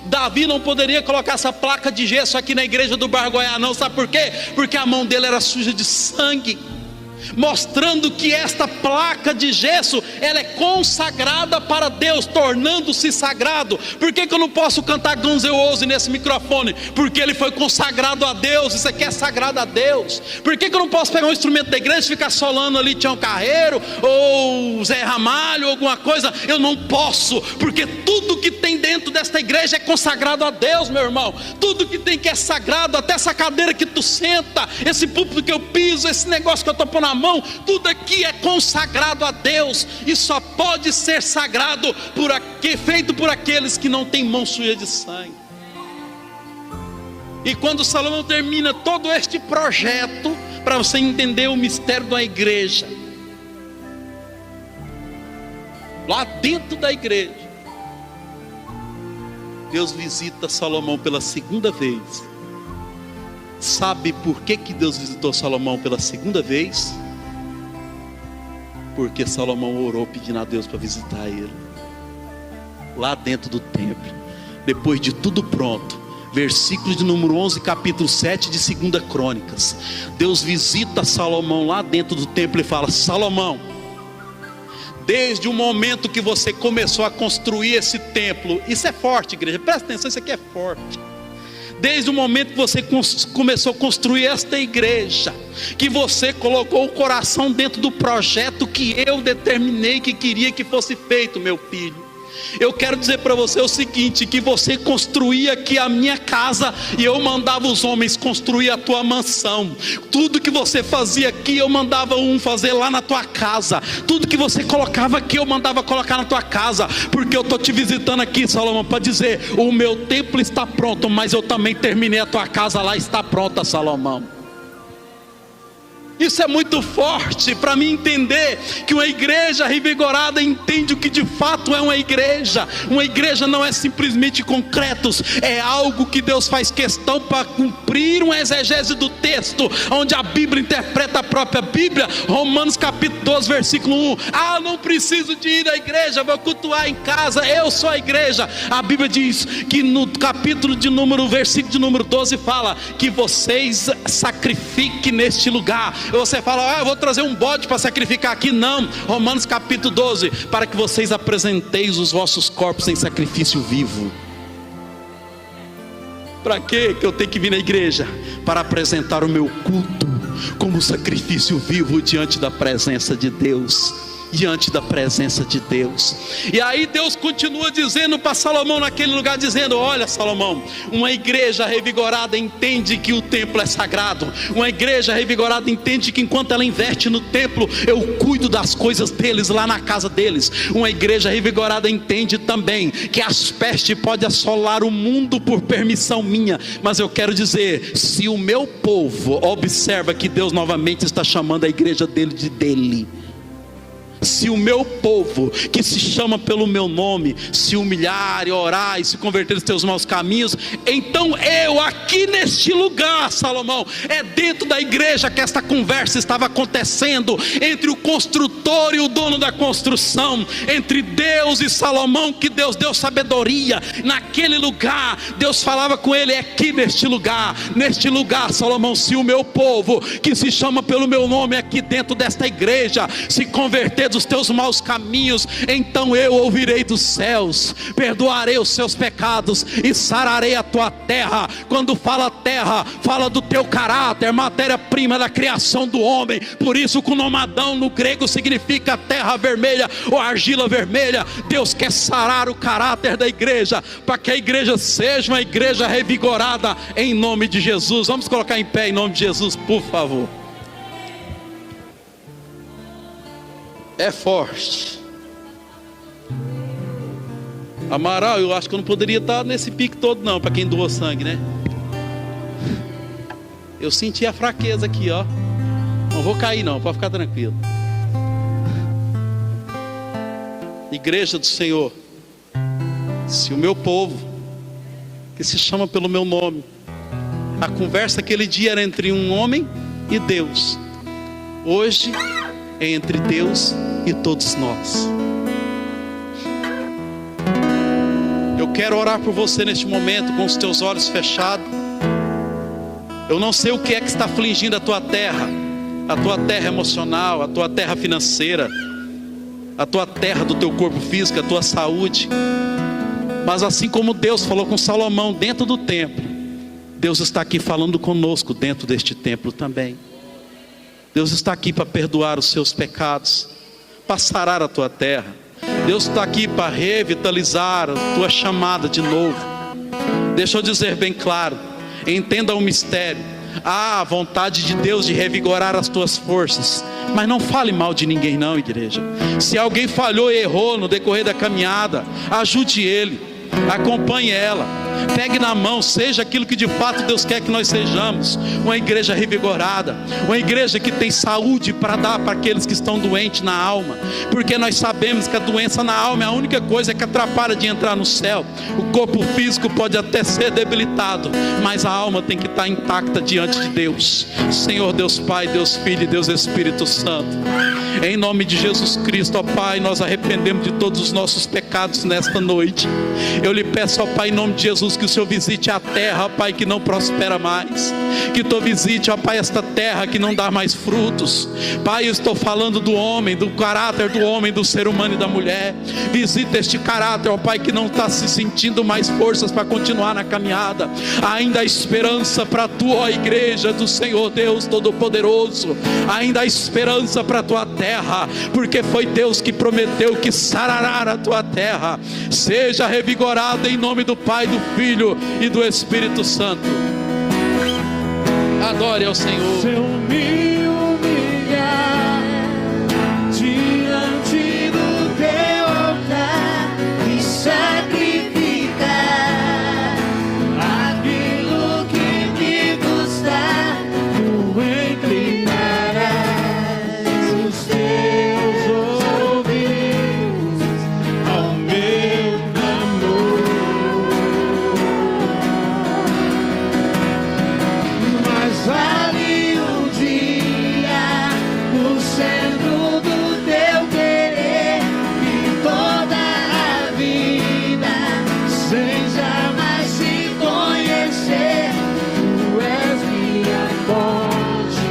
Davi não poderia colocar essa placa de gesso aqui na igreja do Bairro Goiás não, sabe por quê? Porque a mão dele era suja de sangue, mostrando que esta placa de gesso, ela é consagrada para Deus, tornando-se sagrado. Por que eu não posso cantar Guns N' Roses nesse microfone? Porque ele foi consagrado a Deus, isso aqui é sagrado a Deus. Por que eu não posso pegar um instrumento da igreja e ficar solando ali Tião Carreiro, ou Zé Ramalho, ou alguma coisa? Eu não posso, porque tudo que tem dentro desta igreja é consagrado a Deus, meu irmão. Tudo que tem que é sagrado, até essa cadeira que tu senta, esse púlpito que eu piso, esse negócio que eu estou pondo na mão, tudo aqui é consagrado a Deus, e só pode ser sagrado feito por aqueles que não têm mão suja de sangue. E quando Salomão termina todo este projeto, para você entender o mistério da igreja, lá dentro da igreja, Deus visita Salomão pela segunda vez. Sabe por que Deus visitou Salomão pela segunda vez? Porque Salomão orou pedindo a Deus para visitar ele lá dentro do templo, depois de tudo pronto. Versículo de número 11, capítulo 7 de 2 Crônicas. Deus visita Salomão lá dentro do templo e fala: Salomão, desde o momento que você começou a construir esse templo, isso é forte, igreja, presta atenção, isso aqui é forte. Desde o momento que você começou a construir esta igreja, que você colocou o coração dentro do projeto que eu determinei que queria que fosse feito, meu filho, eu quero dizer para você o seguinte: que você construía aqui a minha casa, e eu mandava os homens construir a tua mansão. Tudo que você fazia aqui, eu mandava fazer lá na tua casa. Tudo que você colocava aqui, eu mandava colocar na tua casa. Porque eu estou te visitando aqui, Salomão, para dizer: o meu templo está pronto, mas eu também terminei a tua casa, lá está pronta, Salomão. Isso é muito forte para mim entender que uma igreja revigorada entende o que de fato é uma igreja. Uma igreja não é simplesmente concretos, é algo que Deus faz questão para cumprir uma exegese do texto, onde a Bíblia interpreta a própria Bíblia. Romanos capítulo 12, versículo 1: ah, não preciso de ir à igreja, vou cultuar em casa, eu sou a igreja. A Bíblia diz que no versículo de número 12 fala que vocês sacrifiquem neste lugar. Você fala: eu vou trazer um bode para sacrificar aqui. Não, Romanos capítulo 12: para que vocês apresenteis os vossos corpos em sacrifício vivo. Para que eu tenho que vir na igreja? Para apresentar o meu culto como sacrifício vivo diante da presença de Deus. Diante da presença de Deus. E aí Deus continua dizendo para Salomão naquele lugar, dizendo: olha, Salomão, uma igreja revigorada entende que o templo é sagrado. Uma igreja revigorada entende que enquanto ela investe no templo, eu cuido das coisas deles lá na casa deles. Uma igreja revigorada entende também que as pestes podem assolar o mundo por permissão minha, mas eu quero dizer, se o meu povo observa que Deus novamente está chamando a igreja dele de dele, se o meu povo, que se chama pelo meu nome, se humilhar e orar e se converter dos teus maus caminhos, então eu aqui neste lugar, Salomão, é dentro da igreja que esta conversa estava acontecendo, entre o construtor e o dono da construção, entre Deus e Salomão, que Deus deu sabedoria. Naquele lugar, Deus falava com ele: é aqui neste lugar, Salomão, se o meu povo, que se chama pelo meu nome, aqui dentro desta igreja, se converter dos teus maus caminhos, então eu ouvirei dos céus, perdoarei os seus pecados e sararei a tua terra. Quando fala terra, fala do teu caráter, matéria-prima da criação do homem. Por isso que o nomadão no grego significa terra vermelha ou argila vermelha. Deus quer sarar o caráter da igreja, para que a igreja seja uma igreja revigorada, em nome de Jesus. Vamos colocar em pé em nome de Jesus, por favor. É forte. Amaral, eu acho que eu não poderia estar nesse pique todo não, para quem doou sangue, né? Eu senti a fraqueza aqui, ó. Não vou cair não, pode ficar tranquilo. Igreja do Senhor, se o meu povo, que se chama pelo meu nome, a conversa aquele dia era entre um homem e Deus, hoje é entre Deus e todos nós. Eu quero orar por você neste momento, com os teus olhos fechados. Eu não sei o que é que está afligindo a tua terra emocional, a tua terra financeira, a tua terra do teu corpo físico, a tua saúde. Mas assim como Deus falou com Salomão dentro do templo, Deus está aqui falando conosco dentro deste templo também. Deus está aqui para perdoar os seus pecados, para sarar a tua terra. Deus está aqui para revitalizar a tua chamada de novo. Deixa eu dizer bem claro, entenda o mistério. Há a vontade de Deus de revigorar as tuas forças, mas não fale mal de ninguém não, igreja. Se alguém falhou e errou no decorrer da caminhada, ajude ele, acompanhe ela, pegue na mão, seja aquilo que de fato Deus quer que nós sejamos. Uma igreja revigorada, uma igreja que tem saúde para dar para aqueles que estão doentes na alma, porque nós sabemos que a doença na alma é a única coisa que atrapalha de entrar no céu. O corpo físico pode até ser debilitado, mas a alma tem que estar intacta diante de Deus. Senhor Deus Pai, Deus Filho e Deus Espírito Santo, em nome de Jesus Cristo, ó Pai, nós arrependemos de todos os nossos pecados nesta noite. Eu lhe peço, ó Pai, em nome de Jesus, que o Senhor visite a terra, ó Pai, que não prospera mais, que tu visite, ó Pai, esta terra que não dá mais frutos. Pai, eu estou falando do homem, do caráter do homem, do ser humano e da mulher. Visita este caráter, ó Pai, que não está se sentindo mais forças para continuar na caminhada. Ainda há esperança para a tua igreja do Senhor Deus Todo-Poderoso. Ainda há esperança para a tua terra, porque foi Deus que prometeu que sarará a tua terra. Seja revigorada em nome do Pai, do Filho e do Espírito Santo. Adore ao Senhor. Se eu me humilhar diante do teu altar e sacrificar aquilo que me custar, tu inclinarás os teus ouvidos ao meu clamor. Mas vale um dia no centro do teu querer e toda a vida sem jamais se conhecer. Tu és minha fonte,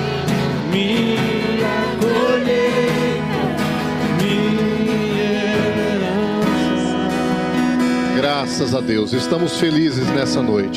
minha colheita, minha herança. Graças a Deus, estamos felizes nessa noite.